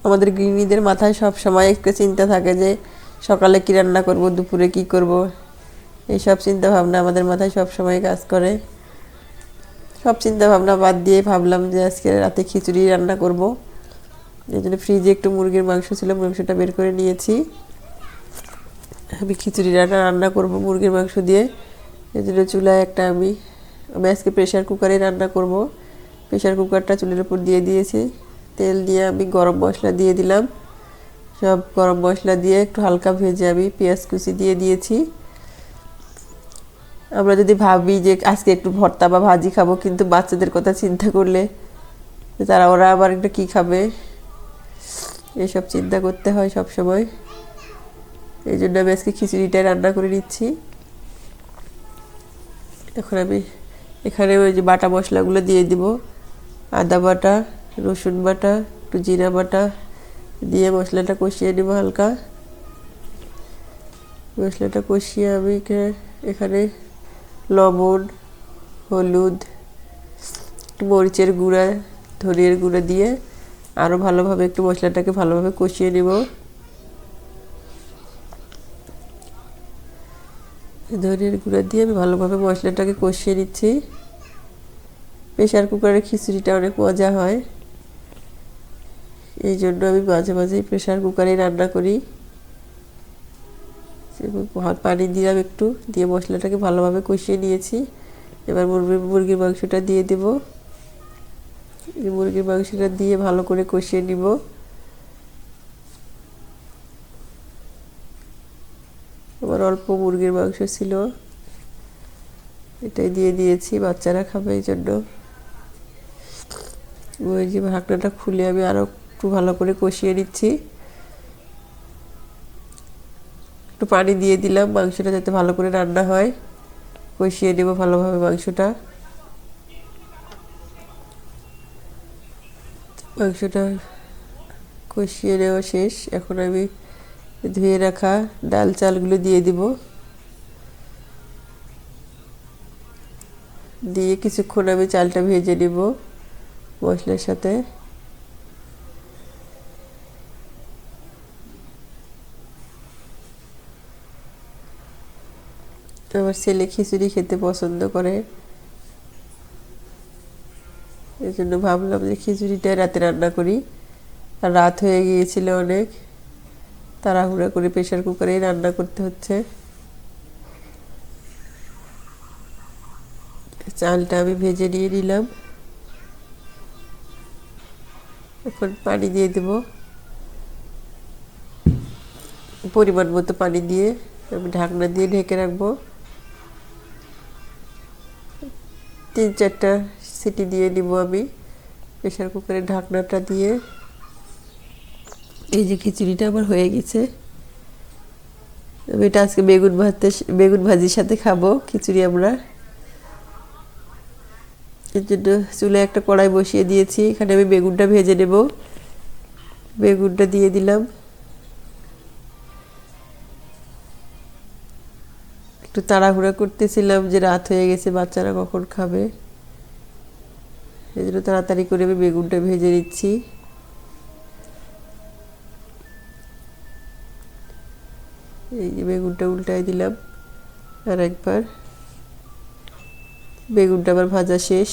আমাদের গৃহিণীদের মাথায় সব সময় একটা চিন্তা থাকে যে সকালে কী রান্না করব, দুপুরে কি করব, এইসব চিন্তা ভাবনা আমাদের মাথায় সব সময় কাজ করে। সব চিন্তা ভাবনা বাদ দিয়ে ভাবলাম যে আজকে রাতে খিচুড়ি রান্না করব। এই জন্য ফ্রিজে একটু মুরগির মাংস ছিল, মাংসটা বের করে নিয়েছি। আমি খিচুড়ি রান্না করব মুরগির মাংস দিয়ে। এই জন্য চুলায় আমি আজকে প্রেশার কুকারে রান্না করব। প্রেশার কুকারটা চুলের উপর দিয়ে দিয়েছি। তেল দিয়ে আমি গরম মশলা দিয়ে দিলাম। সব গরম মশলা দিয়ে একটু হালকা ভেজে আমি পেঁয়াজ কুচি দিয়ে দিয়েছি। আমরা যদি ভাবি যে আজকে একটু ভর্তা বা ভাজি খাবো, কিন্তু বাচ্চাদের কথা চিন্তা করলে ওরা আবার একটা কী খাবে, এসব চিন্তা করতে হয় সব সময়। এই জন্য আমি আজকে খিচুড়িটাই রান্না করে নিচ্ছি। এখন আমি এখানে ওই যে বাটা মশলাগুলো দিয়ে দিব। আদা বাটা, রসুন বাটা, একটু জিরা বাটা দিয়ে মশলাটা কষিয়ে নেব হালকা। মশলাটা কষিয়ে আমি এখানে লবণ, হলুদ, মরিচের গুঁড়া, ধনিয়ার গুঁড়া দিয়ে আরও ভালোভাবে একটু মশলাটাকে ভালোভাবে কষিয়ে নেব। ধনিয়ার গুঁড়া দিয়ে আমি ভালোভাবে মশলাটাকে কষিয়ে নিচ্ছি। প্রেশার কুকারের খিচুড়িটা অনেক মজা হয়, এই জন্য আমি মাঝে মাঝেই প্রেশার কুকারে রান্না করি। পানি দিলাম একটু, দিয়ে মশলাটাকে ভালোভাবে কষিয়ে নিয়েছি। এবার মুরগির মাংসটা দিয়ে দেব। এই মুরগির মাংসটা দিয়ে ভালো করে কষিয়ে নিব। আমার অল্প মুরগির মাংস ছিল, এটাই দিয়ে দিয়েছি, বাচ্চারা খাবে এই জন্য। ওই যে ঢাকনাটা খুলে আমি আরও একটু ভালো করে কষিয়ে নিচ্ছি। একটু পানি দিয়ে দিলাম মাংসটা যাতে ভালো করে রান্না হয়। কষিয়ে নেব ভালোভাবে মাংসটা। কষিয়ে নেওয়া শেষ। এখন আমি ধুয়ে রাখা ডাল চালগুলো দিয়ে দিব। দিয়ে কিছুক্ষণ আমি চালটা ভেজে নেব মশলার সাথে। আমার ছেলে খিচুড়ি খেতে পছন্দ করে, এই জন্য ভাবলাম যে খিচুড়িটা রাতে রান্না করি। আর রাত হয়ে গিয়েছিল অনেক, তাড়াহুড়া করে প্রেশার কুকারেই রান্না করতে হচ্ছে। চালটা আমি ভেজে নিয়ে নিলাম। এখন পানি দিয়ে দেব, পরিমাণ মতো পানি দিয়ে আমি ঢাকনা দিয়ে ঢেকে রাখবো। 3-4টা সিটি দিয়ে নিব আমি প্রেশার কুকারের ঢাকনাটা দিয়ে। এই যে খিচুড়িটা আমার হয়ে গেছে। আমি এটা আজকে বেগুন ভাজির সাথে খাবো খিচুড়ি আমরা। এর জন্য চুলে একটা কড়াই বসিয়ে দিয়েছি। এখানে আমি বেগুনটা ভেজে নেব। বেগুনটা দিয়ে দিলাম। একটু তাড়াহুড়া করতেছিলাম যে রাত হয়ে গেছে, বাচ্চারা কখন খাবে, এই জন্য তাড়াতাড়ি করে আমি বেগুনটা ভেজে নিচ্ছি। এই যে বেগুনটা উল্টাই দিলাম আর একবার। বেগুনটা আবার ভাজা শেষ।